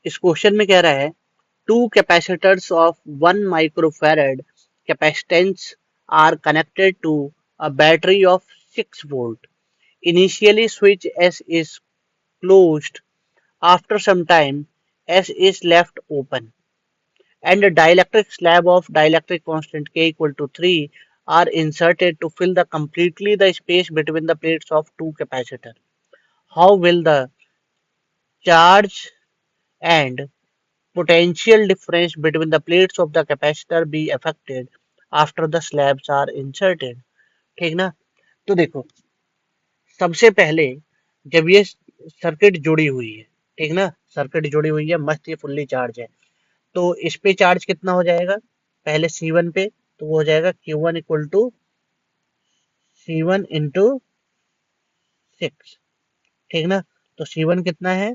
इस क्वेश्चन में कह रहा है two capacitors of 1 microfarad capacitance are connected to a battery of 6 volt. Initially switch S is closed. After some time S is left open and a dielectric slab of dielectric constant K equal to 3 are inserted to fill the completely the space between the plates of two capacitors. How will the charge and potential difference between the plates of the capacitor be affected after the slabs are inserted? ठीक ना। तो देखो, सबसे पहले जब ये circuit जुड़ी हुई है, ठीक ना, सर्किट जुड़ी हुई है, मस्त, ये फुल्ली चार्ज है, तो इस पे चार्ज कितना हो जाएगा, पहले C1 पे, तो वो हो जाएगा Q1 equal to C1 into 6, ठीक ना। तो C1 कितना है,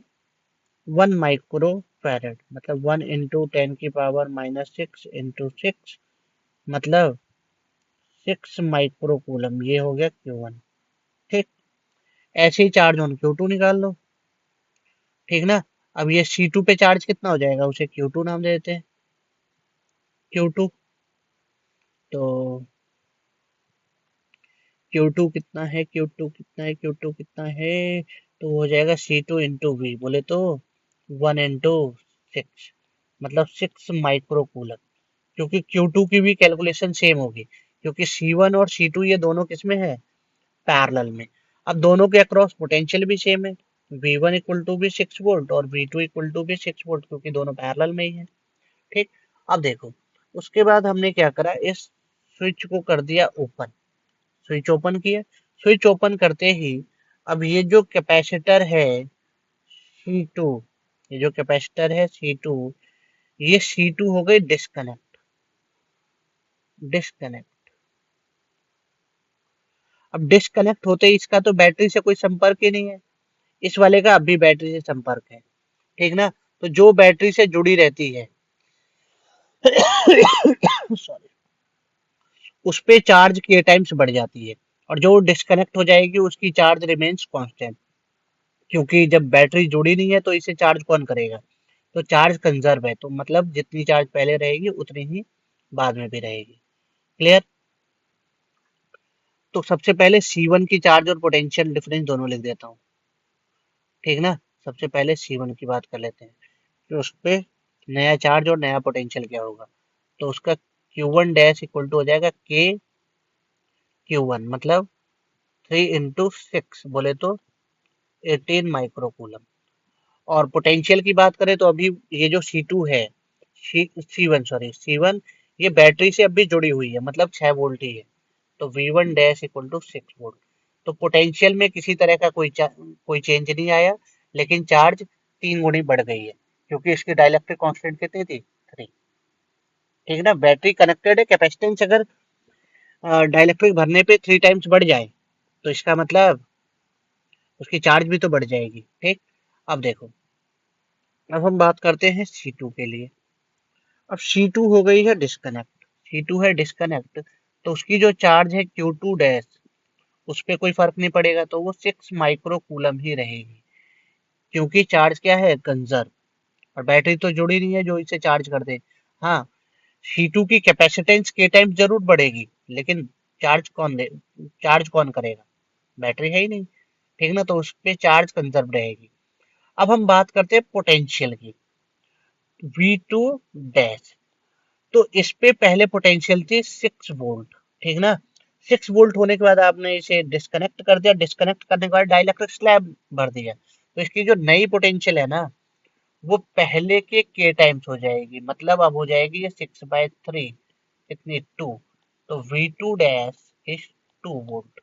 1 माइक्रो फैरेड, मतलब 1 इंटू 10⁻⁻6 इंटू 6, मतलब 6 माइक्रो कूलम, ये हो गया Q1। ठीक, ऐसे ही चार्ज ऑन Q2 निकाल लो, ठीक ना। अब ये C2 पे चार्ज कितना हो जाएगा, उसे Q2 नाम दे देते हैं, Q2। तो Q2 कितना है, Q2 कितना है, Q2 कितना है, तो हो जाएगा C2 इंटू V, बोले तो 1 इंटू 6, मतलब 6 माइक्रो कूलम, क्योंकि Q2 की भी कैलकुलेशन सेम होगी, क्योंकि C1 और C2 ये दोनों किसमें है, पैरेलल में। अब दोनों के अक्रॉस पोटेंशियल भी सेम है, V1 इक्वल टू भी 6 वोल्ट और V2 इक्वल टू भी 6 वोल्ट, क्योंकि दोनों पैरेलल में ही है। ठीक, अब देखो, उसके बाद हमने क्या करा, इस स्विच को कर दिया ओपन, स्विच ओपन किया, स्विच ओपन करते ही अब ये जो कैपेसिटर है C2, ये जो कैपेसिटर है C2, ये C2 हो गई डिस्कनेक्ट, डिस्कनेक्ट। अब डिस्कनेक्ट होते ही इसका तो बैटरी से कोई संपर्क ही नहीं है, इस वाले का अभी बैटरी से संपर्क है, ठीक ना। तो जो बैटरी से जुड़ी रहती है सॉरी, उस पे चार्ज के टाइम्स बढ़ जाती है, और जो डिस्कनेक्ट हो जाएगी उसकी चार्ज रिमेन्स कांस्टेंट, क्योंकि जब बैटरी जुड़ी नहीं है तो इसे चार्ज कौन करेगा, तो चार्ज कंजर्व है, तो मतलब जितनी चार्ज पहले रहेगी उतनी ही बाद में भी रहेगी। क्लियर। तो सबसे पहले C1 की चार्ज और पोटेंशियल डिफरेंस दोनों लिख देता हूँ, ठीक ना। सबसे पहले C1 की बात कर लेते हैं कि उस पे नया चार्ज और नया पोटेंशियल क्या होगा, तो उसका Q1 डैश इक्वल टू हो जाएगा K Q1, मतलब 3 इंटू 6, बोले तो 18 माइक्रो कूलम। और पोटेंशियल की बात करें तो अभी ये जो C2 है, C1 सॉरी C1, ये बैटरी से अभी जुड़ी हुई है, मतलब 6 वोल्ट ही है, तो V1 dash equal to 6 volt. तो पोटेंशियल में किसी तरह का कोई चेंज नहीं आया, लेकिन चार्ज 3 गुनी बढ़ गई है, क्योंकि इसकी डाइलेक्ट्रिक कांस्टेंट कितनी थी, 3, ठीक ना। बैटरी कनेक्टेड है, कैपेसिटेंस अगर डाइलेक्ट्रिक भरने पे 3 टाइम्स बढ़ जाए तो इसका मतलब उसकी चार्ज भी तो बढ़ जाएगी। ठीक, अब देखो, अब हम बात करते हैं C2 के लिए। अब C2 हो गई है डिस्कनेक्ट, C2 है डिस्कनेक्ट, तो उसकी जो चार्ज है Q2 डैश, उस पर कोई फर्क नहीं पड़ेगा, तो वो 6 माइक्रो कूलम ही रहेगी, क्योंकि चार्ज क्या है, कंजर्व, और बैटरी तो जुड़ी नहीं है जो इसे चार्ज कर दे। हाँ, C2 की कैपेसिटेंस के टाइम जरूर बढ़ेगी, लेकिन चार्ज कौन करेगा, बैटरी है ही नहीं, ठीक ना, तो उस पे चार्ज कंजर्व रहेगी। अब हम बात करते हैं पोटेंशियल की, V2 डैश, तो इस पे पहले पोटेंशियल थी 6 वोल्ट, ठीक ना। 6 वोल्ट होने के बाद आपने इसे डिस्कनेक्ट कर दिया, डिस्कनेक्ट करने के बाद डाइलेक्ट्रिक स्लैब भर दिया, तो इसकी जो नई पोटेंशियल है ना, वो पहले के टाइम्स हो जाएगी, मतलब अब हो जाएगी ये 6/3, कितनी, 2, तो V2 डैश इज 2 वोल्ट,